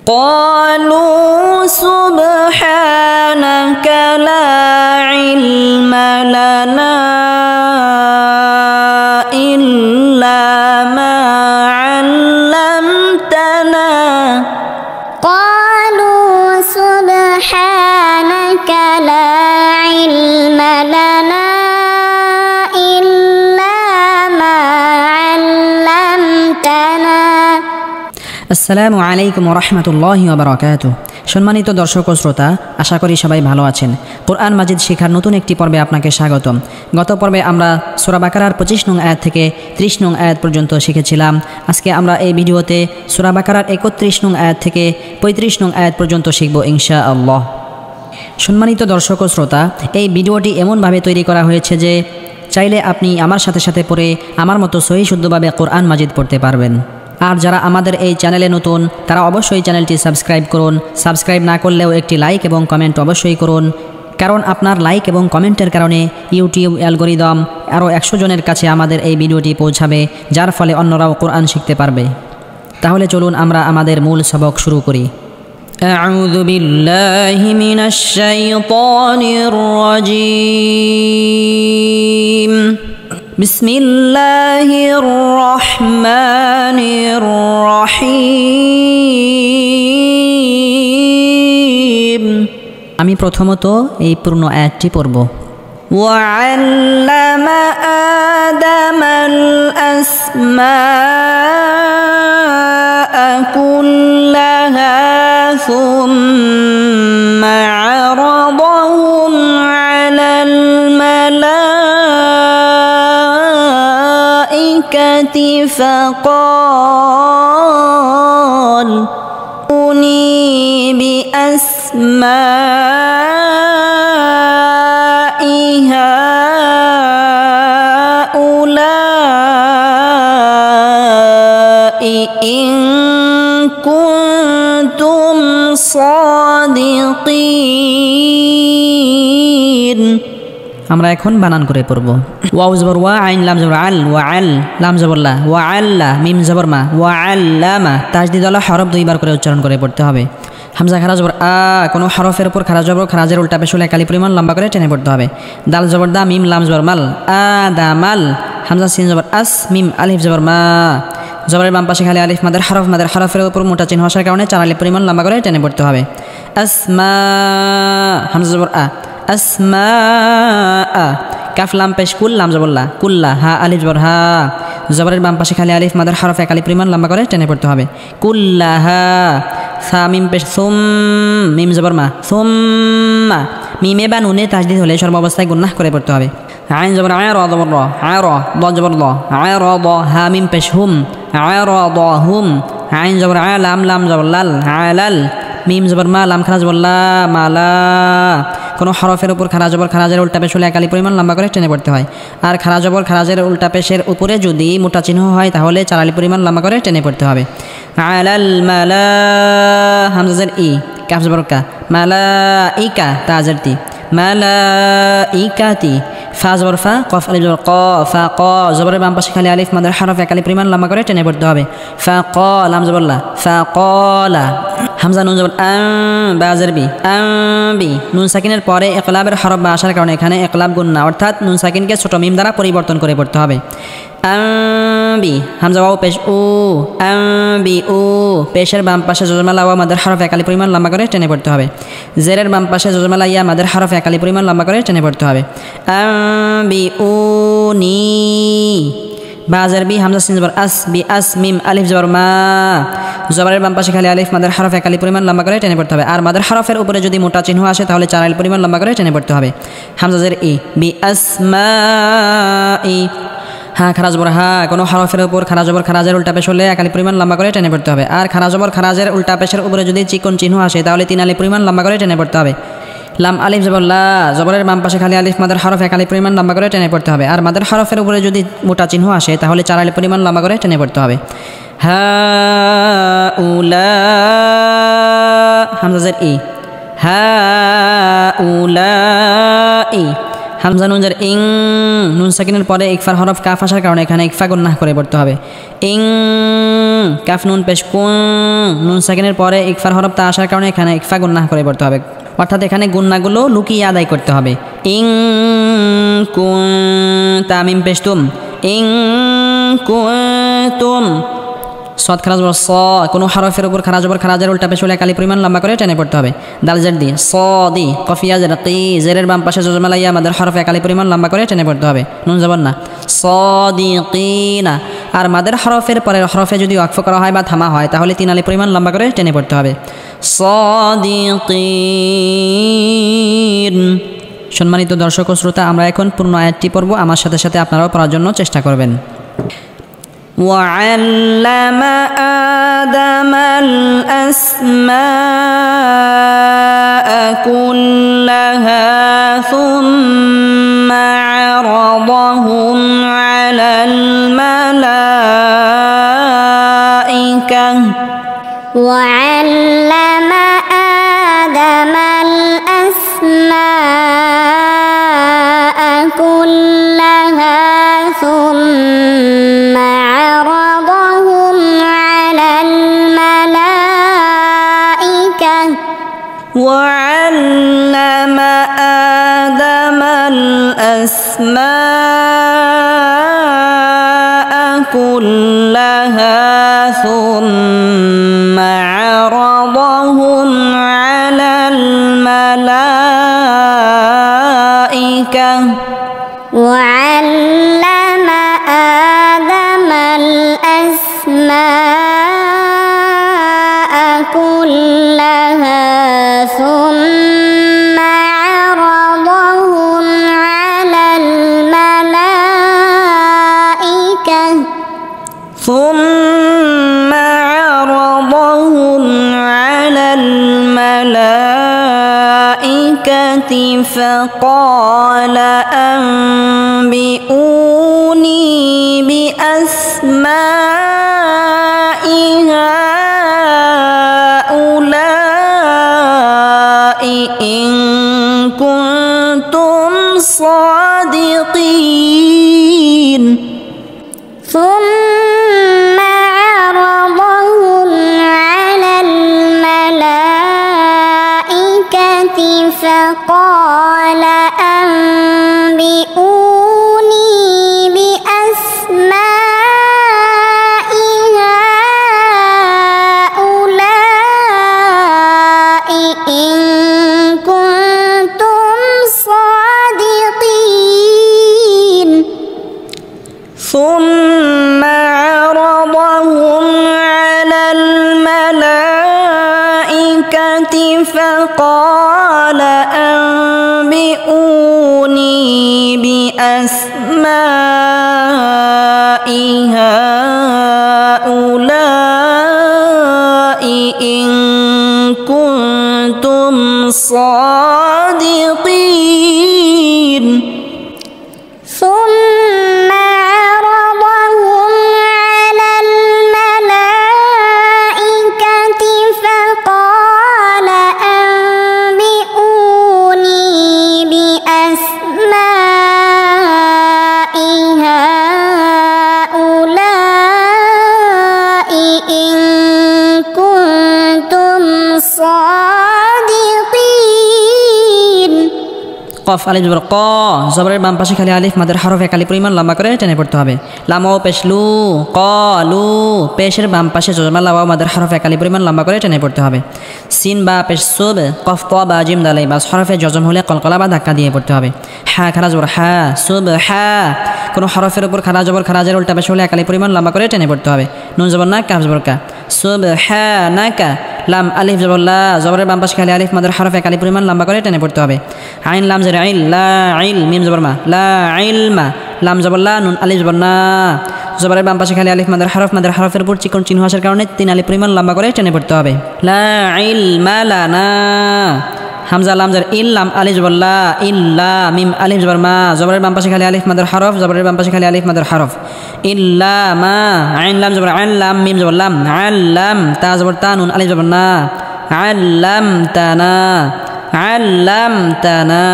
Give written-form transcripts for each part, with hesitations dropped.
قالوا سبحانك لا علم لنا إلا ما علمتنا قالوا سبحانك لا علم لنا إلا ما علمتنا আসসালামু আলাইকুম ওয়া রাহমাতুল্লাহি ওয়া বারাকাতুহু। সম্মানিত দর্শক ও শ্রোতা, আশা করি সবাই ভালো আছেন। কোরআন মাজিদ শেখার নতুন একটি পর্বে আপনাকে স্বাগতম। গত পর্বে আমরা সূরা বাকারার 25 নং আয়াত থেকে 30 নং আয়াত পর্যন্ত শিখেছিলাম। আজকে আমরা এই ভিডিওতে সূরা বাকারার 31 নং আয়াত থেকে 35 নং আয়াত পর্যন্ত শিখব ইনশাআল্লাহ। সম্মানিত দর্শক ও শ্রোতা, এই ভিডিওটি এমনভাবে তৈরি করা হয়েছে যে চাইলে আপনি আমার সাথে সাথে পড়ে আমার মতো সহি শুদ্ধভাবে কোরআন মাজিদ পড়তে পারবেন। আর যারা আমাদের এই চ্যানেলে নতুন তারা অবশ্যই চ্যানেলটি সাবস্ক্রাইব করুন। সাবস্ক্রাইব না করলেও একটি লাইক এবং কমেন্ট অবশ্যই করুন, কারণ আপনার লাইক এবং কমেন্টের কারণে ইউটিউব অ্যালগরিদম আরও 100 জনের কাছে আমাদের এই ভিডিওটি পৌঁছাবে, যার ফলে অন্যরাও কোরআন শিখতে পারবে। তাহলে চলুন আমরা আমাদের মূল সবক শুরু করি। আউযু বিল্লাহি মিনাশ শাইতানির রাজীম। বিসমিল্লাহির রহমানির রহিম। আমি প্রথমত এই পূর্ণ আয়াতটি পড়ব। ওয়া'আল্লামা আদামাল আসমাআ কুল্লাহা সুম্মা আরাদাহুম আলাল মালাইকাতি ফাকাল উনি বিআসমাই হাউলাই ইন কুনতুম সাদিকিন। আমরা এখন বানান করে পড়ব। ওয়াও জবর ওয়া, আইন লাম জবর আল, ওয়া আল, লাম জবর লা, ওয়া আল্লা, মিম জবর মা, ওয়া আল্লামা। তাজদিদ ওয়ালা হরফ দুইবার করে উচ্চারণ করে পড়তে হবে। হামজা খারা জবর আ, কোনো হরফের উপর খারা জবর খারাজের উল্টা পেশ হলে একালি পরিমাণ লম্বা করে টেনে পড়তে হবে। দাল জবর দা, মিম লাম জবর মাল, আ দা মাল। হামজা সিন জবর আস, মিম আলিফ জবর মা। জবরের বাম পাশে খালি আলিফ মাদের হরফের উপর মোটা চিহ্ন আসার কারণে 4 আলিফ পরিমাণ লম্বা করে টেনে পড়তে হবে। আসমা, হামজা জবর আ, আসমা। কাফ লাম পেশ কুল, লাম জবর লা, কুল্লা, হা আলিফ জবর হা। জবরের বাম পাশে খালি আলিফ মাদের হরফ এক আলিফ পরিমাণ লম্বা করে টেনে পড়তে হবে। কুল্লাহা। সা মিম পেশ সুম, মিম জবর মা, সুম্মা। মিমে বা নুনে তাজদিদ হলে সর্বাবস্থায় গুন্নাহ করে পড়তে হবে। আইন জবর আয়, র জবর র, আয় র, দ জবর দ, আয় র দ, হা মিম পেশ হুম, আয় র দ হুম। আইন জবর আয়, লাম লাম জবর লাল, আয় লাল। মিম জবর মা, লাম খারা জবর লা, মালা। কোনো হরফের উপর খারা জবর খারাজের উল্টা পেশ হলে একালি পরিমাণ লম্বা করে টেনে পড়তে হয়। আর খারা জবর খারাজের উল্টা পেশের উপরে যদি মোটা চিহ্ন হয় তাহলে 4 আলিফ পরিমাণ লম্বা করে টেনে পড়তে হবে। আলাল মালা, হামজাজের ই, কাফ জবর কা, মালাইকা, তাজের তি, মালাইকাতি। ফা জবর ফা, কফ আলিফ জবর ক, ফা ক। জবরের বাম পাশে খালি আলিফ মাদের হরফ একালি পরিমাণ লম্বা করে টেনে পড়তে হবে। ফা ক, লাম জবর লা, ফা কলা। হামজা নুন জবর আম, বাজের বি, বি। নুন সাকিনের পরে ইকলাবের হরফ বা আসার কারণে এখানে ইকলাব গুন্না, অর্থাৎ নুন সাকিনকে ছোট মিম দ্বারা পরিবর্তন করে পড়তে হবে। বি। হামজা ওয়াও পেশ উ, বি উ। পেশের বাম পাশে জজমালা ওয়া মাদের হরফ একালি পরিমাণ লম্বা করে টেনে পড়তে হবে। জেরের বাম পাশে জজমালা ইয়া মাদের হরফ একালি পরিমাণ লম্বা করে টেনে পড়তে হবে। বি উ নি। বাজের বি, হামজা সিন জবর আস, বি আস, মিম আলিফ জবর মা। জবরের বাম পাশে খালি আলিফ মাদের হরফ একালি পরিমাণ লম্বা করে টেনে পড়তে হবে। আর মাদের হরফের উপরে যদি মোটা চিহ্ন আসে তাহলে 4 আলিফ পরিমাণ লম্বা করে টেনে পড়তে হবে। হামজা জের ই, বি আসমাই। হা খারা জবর হা, কোনো হরফের উপর খারা জবর খারাজের উল্টা পেশ হলে একালি পরিমাণ লম্বা করে টেনে পড়তে হবে। আর খারা জবর খারাজের উল্টা পেশের উপরে যদি চিকন চিহ্ন আসে তাহলে 3 আলিফ পরিমাণ লম্বা করে টেনে পড়তে হবে। লাম আলিফ জবর লা, জবরের বাম পাশে খালি আলিফ মাদের হরফ এক আলিফ পরিমাণ লম্বা করে টেনে পড়তে হবে। আর মাদের হরফের উপরে যদি মোটা চিহ্ন আসে তাহলে 4 আলিফ পরিমাণ লম্বা করে টেনে পড়তে হবে। হা উলা, হামজা জের ই, হা উলা ই। হামজা নুন জের ইং, নুন সাকিনের পরে ইকফার হরফ কাফ আসার কারণে এখানে ইকফা গুন্নাহ করে পড়তে হবে। ইং কাফ নুন পেশ কুন, নুন সাকিনের পরে ইকফার হরফ তা আসার কারণে এখানে ইকফা গুন্নাহ করে পড়তে হবে, অর্থাৎ এখানে গুন্নাগুলো লুকিয়ে আদায় করতে হবে। ইং কুন তামিম পেশ তুম, ইং কুনতুম সদ খারাজ বর স, কোনো হরফের উপর খারাজ বর খারাজের উল্টা পেশ হলে কালি পরিমাণ লম্বা করে টেনে পড়তে হবে। দাল জের দি স দি কফিয়া জের কি, জেরের বাম পাশে জজমালাইয়া আমাদের হরফে কালি পরিমাণ লম্বা করে টেনে পড়তে হবে। নুন জবর না সাদিকিনা। আর মাদের হরফের পরের হরফে যদি ওয়াকফ করা হয় বা থামা হয় তাহলে 3 আলি পরিমাণ লম্বা করে টেনে পড়তে হবে। সাদিকিন। সম্মানিত দর্শক ও শ্রোতা, আমরা এখন পূর্ণ আয়াতটি পড়ব, আমার সাথে সাথে আপনারাও পড়ার জন্য চেষ্টা করবেন। وعلم آدم الأسماء كلها ثم عرضهم على الملائكة وعلم آدم الأسماء كلها ثم عرضهم على الملائكة وعلم آدم الأسماء كلها ثم عرضهم على الملائكة وعلم آدم الأسماء كلها ثم عرضهم على الملائكة ثم عرضهم على الملائكة فقال أنبئوني بأسماء هؤلاء إن كنتم صادقين ثم عرضهم على الملائكة فقال أنبئوني بأسماء هؤلاء إن كنتم صادقين ثم عرضهم على الملائكة فقال أنبئوني بأسماء هؤلاء إن كنتم صادقين ثم عرضهم على الملائكة فقال أنبئوني بأسماء هؤلاء إن كنتم صادقين কফ আলিফ জবর ক, জবরের বাম পাশে খালি আলিফ মাদের হরফ এক আলি পরিমাণ লম্বা করে টেনে পড়তে হবে। লাম ও পেশ লু, ক লু, পেশের বাম পাশে জজমা লাওয়া মাদের হরফ এক আলি পরিমাণ লম্বা করে টেনে পড়তে হবে। সিন বা পেশ সুব, কফ ত বা জিম দালাই বাস হরফে জজম হলে কলকলা বা ধাক্কা দিয়ে পড়তে হবে। হা খারা জবর হা, সুব হা, কোনো হরফের উপর খারা জবর খারাজের উল্টা পেশ হলে এক আলি পরিমাণ লম্বা করে টেনে পড়তে হবে। নুন জবর না, কাফ জবর কা, সুব হা না কা, লাম আলিফ জবর লা, জবরের বাম পাশে খালি আলিফ মাদের হরফ এক আলি পরিমাণ লম্বা করে টেনে পড়তে হবে। আইন লাম জের আইল, লা আইল, মিম জবর মা, লা ইলমা, লাম জবর লা, নুন আলিফ জবর না, জবরের বাম পাশে খালি আলিফ মাদের হরফের উপর চিকন চিহ্ন আসার কারণে 3 আলি পরিমাণ লম্বা করে টেনে পড়তে হবে। লা ইলমা লানা, হামজা লাম জের ইল, লাম আলিফ জবর লা, ইল্লা, মিম আলিফ জবর মা, জবরের বাম পাশে খালি আলিফ মাদের হরফ, জবরের বাম পাশে খালি আলিফ মাদের হরফ। ইল্লা মা, আইন লাম জবর আইন, লাম মিম জবর লাম, আল্লাম, তা জবর তা, নুন আলিফ জবর না, আল্লামতানা, আল্লামতানা।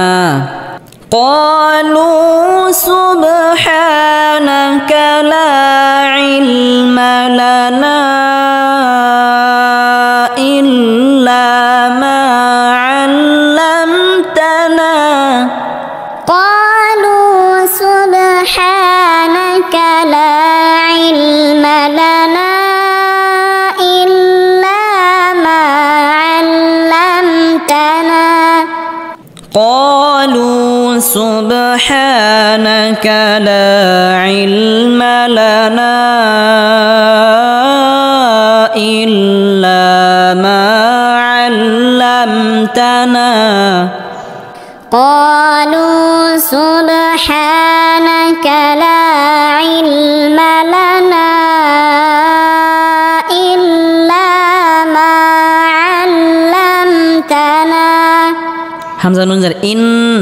قالوا سبحانك لا علم لنا إلا ما علمتنا قالوا سبحانك لا علم لنا إلا ما علمتنا قالوا سبحانك لا علم لنا إلا ما علمتنا قالوا سبحانك لا علم لنا إلا ما علمتنا হামজা নুন জার ইন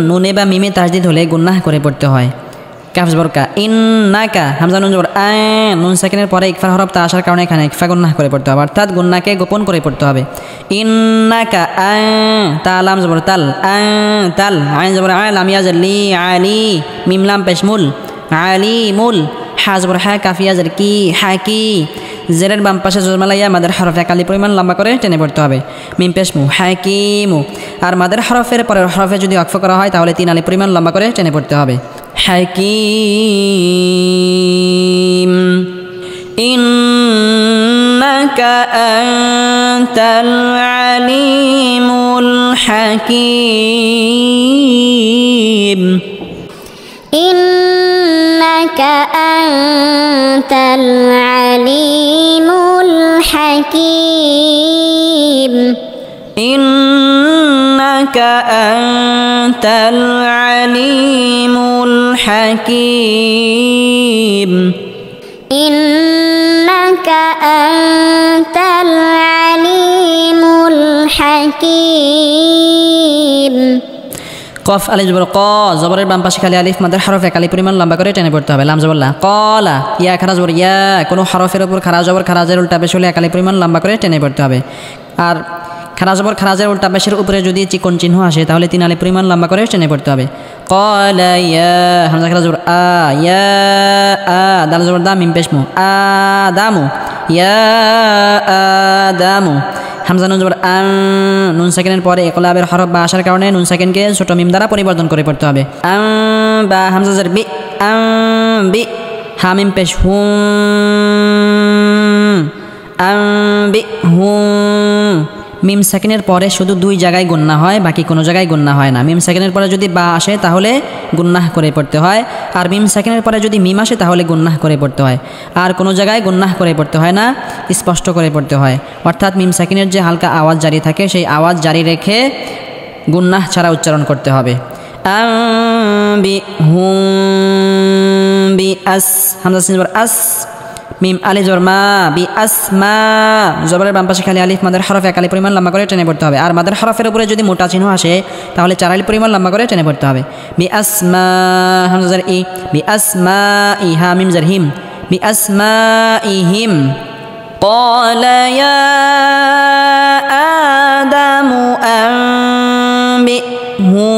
নুনে বা মিমে তাজদিদ হলে গুন্নাহ করে পড়তে হয়। কাফ জবর কা ইন্নাকা হামজা নুন জবর আ নুন সাকিনের পরে ইকফা হরফ তা আসার কারণে এখানে ইকফা গুন্নাহ করে পড়তে হবে, অর্থাৎ গুন্নাকে গোপন করে পড়তে হবে। ইন্নাকা আ তা লাম জবর তাল আ তাল আইন জবর আ লাম ইয়াজ লি আলি মিম লাম পেশমুল আলিমুল হা জবর হা কাফিয়া জার কি হাকি জেরের বাম পাশে জজমালাইয়া মাদের হরফ একালি পরিমাণ লম্বা করে টেনে পড়তে হবে। মিম পেশমু হাকিমু আর মাদের হরফের পরের হরফে যদি ওয়াকফ করা হয় তাহলে 3 আলি পরিমাণ লম্বা করে টেনে পড়তে হবে। হাকিম ইন্নাকা আনতাল আলিমুল হাকিম إنك أنت العليم الحكيم إنك أنت العليم الحكيم إنك أنت العليم الحكيم কফ আলিফ জবর ক জবরের বাম পাশে খালি আলিফ মাদের হরফ একালি পরিমাণ লম্বা করে টেনে পড়তে হবে। লাম জবর লা কলা ইয়া খারা জবর ইয়া কোনো হরফের উপর খারা জবর খারাজের উল্টা পেশ হলে একালি পরিমাণ লম্বা করে টেনে পড়তে হবে। আর খারা জবর খারাজের উল্টা পেশের উপরে যদি চিকন চিহ্ন আসে তাহলে 3 আলি পরিমাণ লম্বা করে টেনে পড়তে হবে। কলা ইয়া হামজা খারা জবর আ ইয়া আ দাল জবর দা মিম পেশ মু আদামু ইয়া আদামু হামজা নুন জবর আন নুন সাকিনের পরে ইকলাবের হরফ বা আসার কারণে নুন সাকিনকে ছোট মিম দ্বারা পরিবর্তন করে পড়তে হবে। আন বা হামজা জার বি আন বি হা মিম পেশ হুম আন বি হুম মিম সাকিনের পরে শুধু 2 জায়গায় গুন্না হয়, বাকি কোনো জায়গায় গুন্না হয় না। মিম সাকিনের পরে যদি বা আসে তাহলে গুন্নাহ করে পড়তে হয়, আর মিম সাকিনের পরে যদি মিম আসে তাহলে গুন্নাহ করে পড়তে হয়। আর কোনো জায়গায় গুন্নাহ করে পড়তে হয় না, স্পষ্ট করে পড়তে হয়। অর্থাৎ মিম সাকিনের যে হালকা আওয়াজ জারি থাকে সেই আওয়াজ জারি রেখে গুন্নাহ ছাড়া উচ্চারণ করতে হবে। বি হুম বি আস হামজা সিন জবর আস মিম আলিফ জবর মা বি আসমা জবরের বাম পাশে খালি আলিফ মাদের হরফ একালি পরিমাণ লম্বা করে টেনে পড়তে হবে। আর মাদের হরফের উপরে যদি মোটা চিহ্ন আসে তাহলে 4 আলি পরিমাণ লম্বা করে টেনে পড়তে হবে। বি আসমা হামজা জার ই বি আসমা ই হা মিম জার হিম বি আসমা ইহিম قال يا آدم أنبئهم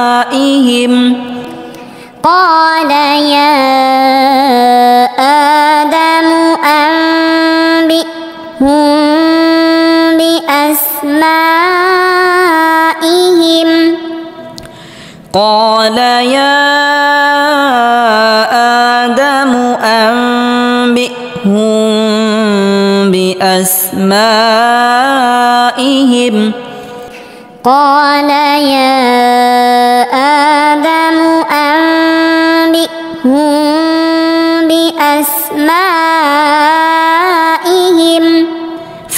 بأسمائهم قال يا آدم أنبئهم بأسمائهم قال يا آدم أنبئهم بأسمائهم قال يا آدم أنبئهم بأسمائهم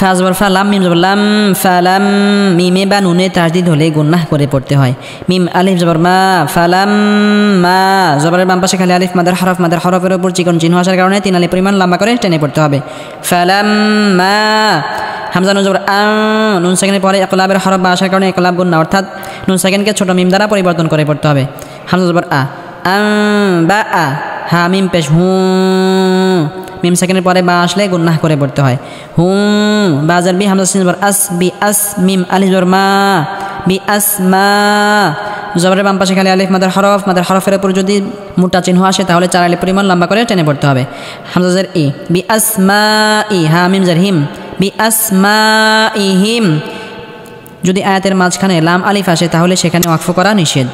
ফা জবর ফা লাম মিম জবর লাম ফালাম মিমে বা নুনে তাজদিদ হলে গুন্নাহ করে পড়তে হয়। মিম আলিফ জবর মা ফালাম মা জবরের বাম পাশে খালি আলিফ মাদের হরফের উপর চিকন চিহ্ন আসার কারণে 3 আলি পরিমাণ লম্বা করে টেনে পড়তে হবে। ফালাম মা হামজা নুন জবর আ নুন সাকিনের পরে ইকলাবের হরফ বা আসার কারণে ইকলাব গুন্না, অর্থাৎ নুন সাকিনকে ছোট মিম দ্বারা পরিবর্তন করে পড়তে হবে। হামজা জবর আ বা আ হা মিম পেশ হু মিম সেকেন্ডের পরে বা আসলে গুন্নাহ করে পড়তে হয় হুম বাজার বি হামজা সিন জবর আস বি আস মিম আলিফ জবর মা বি আসমা জবরের বাম পাশে খালি আলিফ মাদার হরফের উপর যদি মোটা চিহ্ন আসে তাহলে 4 আলিফ পরিমাণ লম্বা করে টেনে পড়তে হবে হামজা জের ই বি আসমা ই হা মিম জের হিম বি আসমা ইহিম যদি আয়াতের মাঝখানে লাম আলিফ আসে তাহলে সেখানে ওয়াকফ করা নিষেধ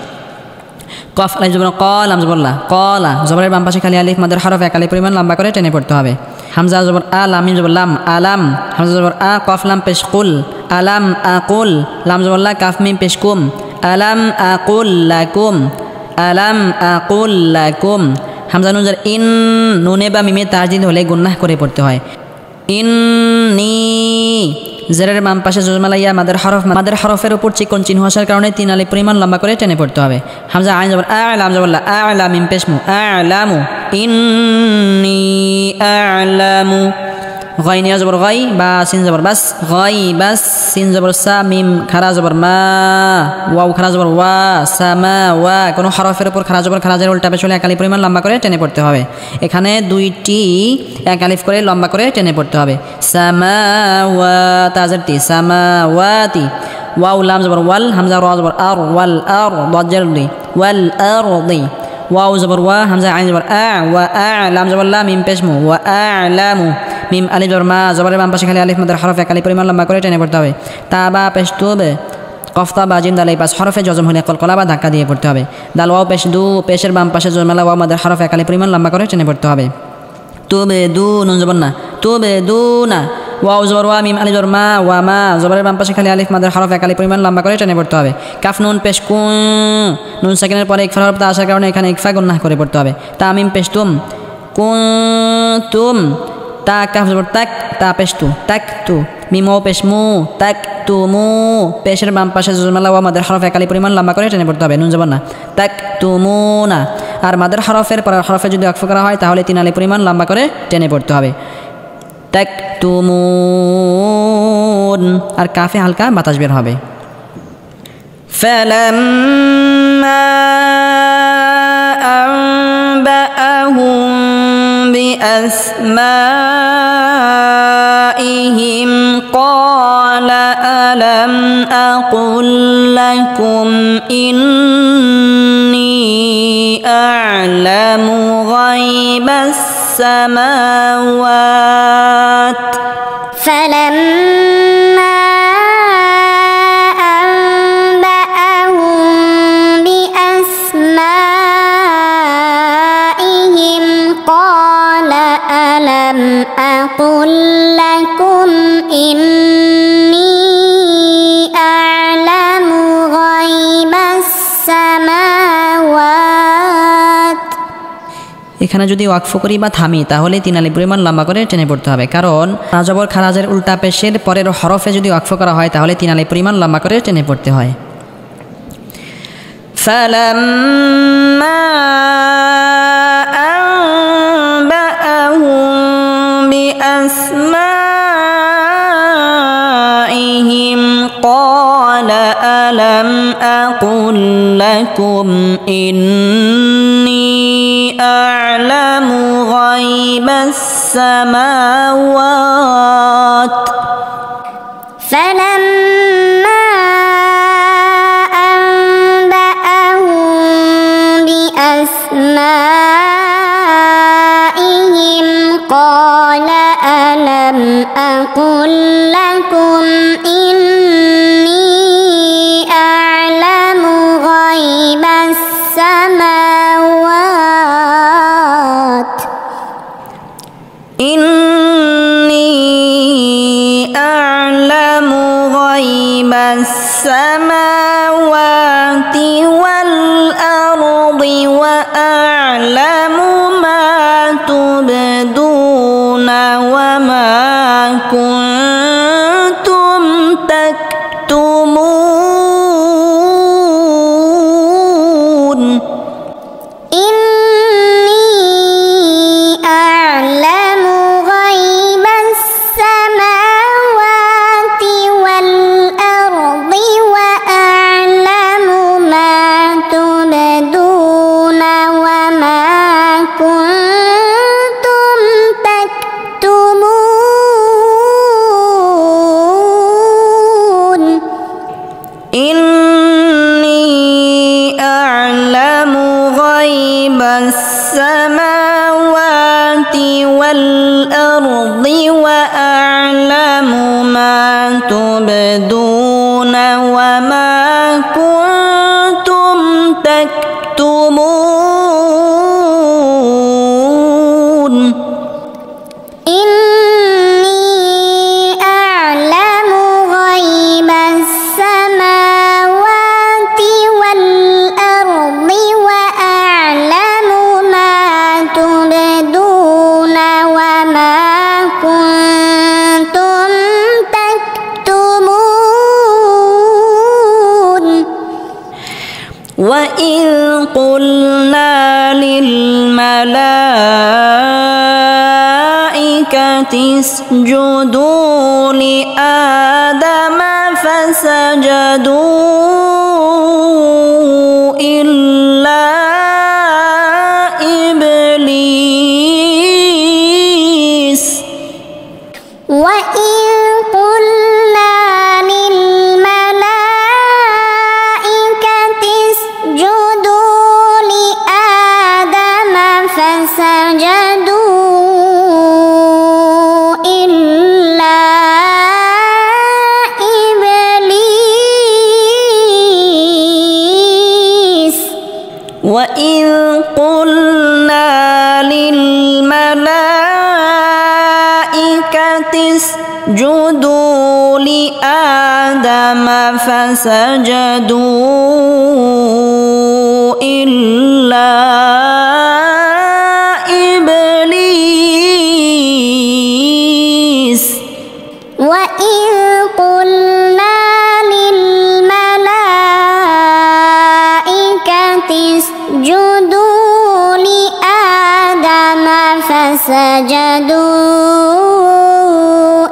কফ আলিফ জবর ক লাম জবর লা কলা জবরের বাম পাশে খালি আলিফ মাদার হরফ 1 আলিফ পরিমাণ লম্বা করে টেনে পড়তে হবে হামজা জবর আ লাম মিম জবর লাম আলাম হামজা জবর আ কফ লাম পেশ কুল আলাম আকুল লাম জবর লা কাফ মিম পেশ কুম আলাম আকুল লাকুম আলাম আকুল লাকুম হামজা নুন জের ইন নুনে বা মিমে তাজদিদ হলে গুন্নাহ করে পড়তে হয় ইন্নী জেরের বাম পাশে জজমালাইয়া মাদের হরফের উপর চিকন চিহ্ন আসার কারণে 3 আলিফ পরিমাণ লম্বা করে টেনে পড়তে হবে হামজা আইন জবর আ'লাম জবর লা আ'লা মিম পেশ মু আ'লামু ইন্নী আ'লামু গাইন ইয়া জবর গাই বা সিন জবর বাস গাই বাস সিন জবর সা মিম খারা জবর মা ওয়াও খারা জবর ওয়া সামা ওয়া কোন হরফের উপর খারা জবর খারাজের উল্টা পেশ হলে 1 আলিফ পরিমাণ লম্বা করে টেনে পড়তে হবে এখানে দুইটি 1 আলিফ করে লম্বা করে টেনে পড়তে হবে সামাওয়াত আজারতি সামাওয়াতি ওয়াও লাম জবর ওয়াল হামজা রা জবর আর ওয়াল আর দাজ্জারদি ওয়াল আরদি ওয়াও জবর ওয়া হামজা আইন জবর আ ওয়া আ'লাম জবর লা মিম পেশ মু ওয়া আ'লামু মিম আলিফ জবর মা জবরের বাম পাশে খালি আলিফ মাদার হরফ 1 আলিফ পরিমাণ লম্বা করে টেনে পড়তে হবে তাবা পেশ তুবে কফতা বা জিম দালাই পাস হরফে জজম হলে কলকলা বা ধাক্কা দিয়ে পড়তে হবে দাল ওয়াও পেশ দু পেশের বাম পাশে জজমালা ওয়াও মাদার হরফ 1 আলিফ পরিমাণ লম্বা করে টেনে পড়তে হবে তুবে দু নুন জবর না তুবে দু না ওয়াও জবর ওয়া মিম আলিফ জবর মা ওয়া মা জবরের বাম পাশে খালি আলিফ মাদার হরফ 1 আলিফ পরিমাণ লম্বা করে টেনে পড়তে হবে কাফ নুন পেশ কুন নুন সেকেন্ডের পরে ইকফা হরফ আসার কারণে এখানে ইকফা গুন্নাহ করে পড়তে হবে তামিম পেশ তুম কুনতুম তা কাফ জবর তাক তা পেশ তু তাক তু মিম ও পেশ মু তাক তু মু পেশের বাম পাশে জজমালা ওয়া মাদার হরফ 1 আলিফ পরিমাণ লম্বা করে টেনে পড়তে হবে নুন জবর না তাক তু মু না আর মাদার হরফের পর হরফে যদি ওয়াকফ করা হয় তাহলে 3 আলিফ পরিমাণ লম্বা করে টেনে পড়তে হবে তাকতুমুন আর কাফে হালকা বাতাস বের হবে ফালাম্মা আনবাআহুম বিআসমাইহিম ক্বালা আলাম আকুল লাকুম ইন্নী আ'লামু গায়বাস السماوات فلما أنبأهم بأسمائهم قال ألم أقل لكم إني أعلم غيب السماوات এখানে যদি ওয়াকফ করি বা থামি তাহলে 3 আলিফ পরিমাণ লম্বা করে টেনে পড়তে হবে কারণ রাজবর খারাজের উল্টা পেশের পরের হরফে যদি ওয়াকফ করা হয় তাহলে 3 আলিফ পরিমাণ লম্বা করে টেনে পড়তে হয় ফালাম্মা আনবাআহুম বিআসমাইহিম ক্বালা আলাম আকুল লাকুম ইন্নী أعلم غيب السماوات فلما أنبأهم بأسمائهم قال ألم أقل لكم إني أعلم غيب السماوات إني أعلم غيب السماوات والأرض وأعلم ما تبدون وما كنتم تكتمون إني أعلم غيب السماوات والأرض وأعلم تبدون وما كنتم تكتمون إني أعلم غيب السماوات والأرض وأعلم ما تبدون وما كنتم تكتمون وإذ قلنا للملائكة اسجدوا لآدم فسجدوا إلا إبليس وإذ قلنا للملائكة اسجدوا لآدم فسجدوا إلا إبليس وإذ قلنا للملائكة اسجدوا لآدم فسجدوا إلا إبليس وإذ قلنا للملائكة اسجدوا لآدم فسجدوا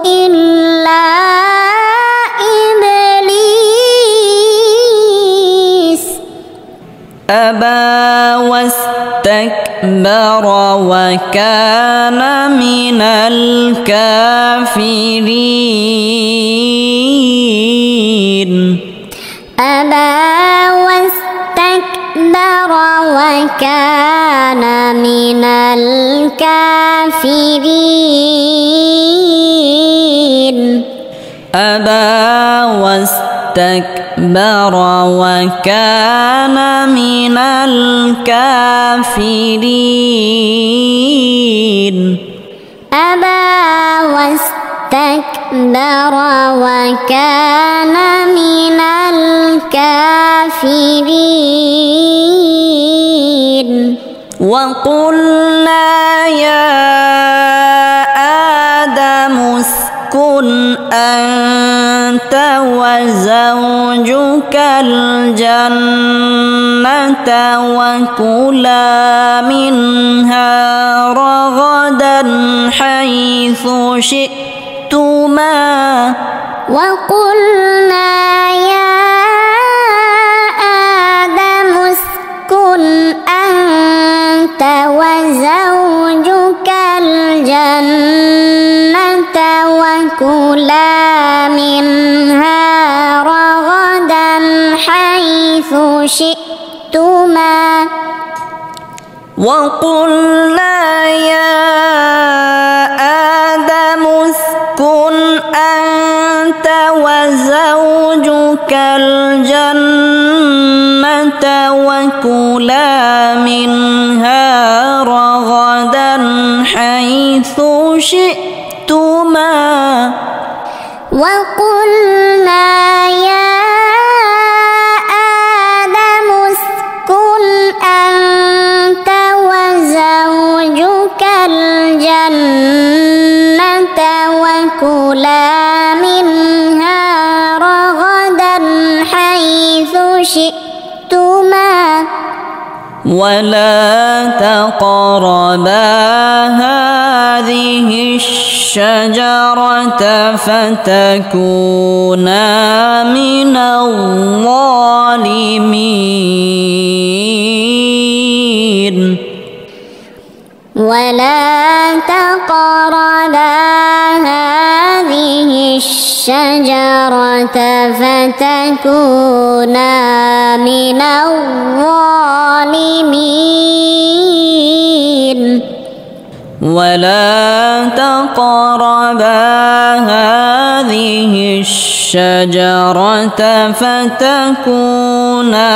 إلا إبليس أبى واستكبر وكان من الكافرين أبى واستكبر وكان من الكافرين أبى واستكبر وكان من الكافرين أبى واستكبر وكان من الكافرين وقلنا يا آدم اسكن أنت وزوجك الجنة وكلا منها رغدا حيث شئتما وقلنا يا آدم اسكن أنت وزوجك الجنة وكلا منها رغدا حيث شئتما وقلنا يا آدم اسكن أنت وزوجك الجنة وكلا منها رغدا حيث شئتما وقلنا يا آدم اسكن أنت وزوجك الجنة وكلا منها رغدا حيث شئتما ولا تقربا هذه الشجرة فتكونا من الظالمين ولا تقربا هذه الشجرة فتكونا من الظالمين ولا تقربا هذه الشجرة فتكونا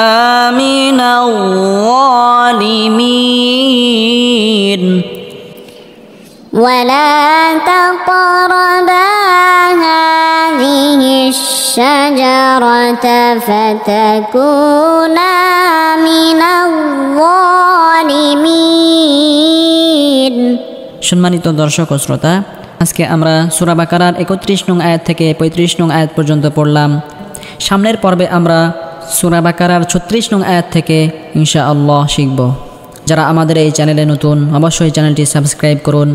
من الظالمين ولا تقربا هذه الشجرة فتكونا من الظالمين সম্মানিত দর্শক ও শ্রোতা, আজকে আমরা সূরা বাকারার ৩১ নং আয়াত থেকে ৩৫ নং আয়াত পর্যন্ত পড়লাম। সামনের পর্বে আমরা সূরা বাকারার ৩৬ নং আয়াত থেকে ইনশাআল্লাহ শিখব। যারা আমাদের এই চ্যানেলে নতুন, অবশ্যই চ্যানেলটি সাবস্ক্রাইব করুন।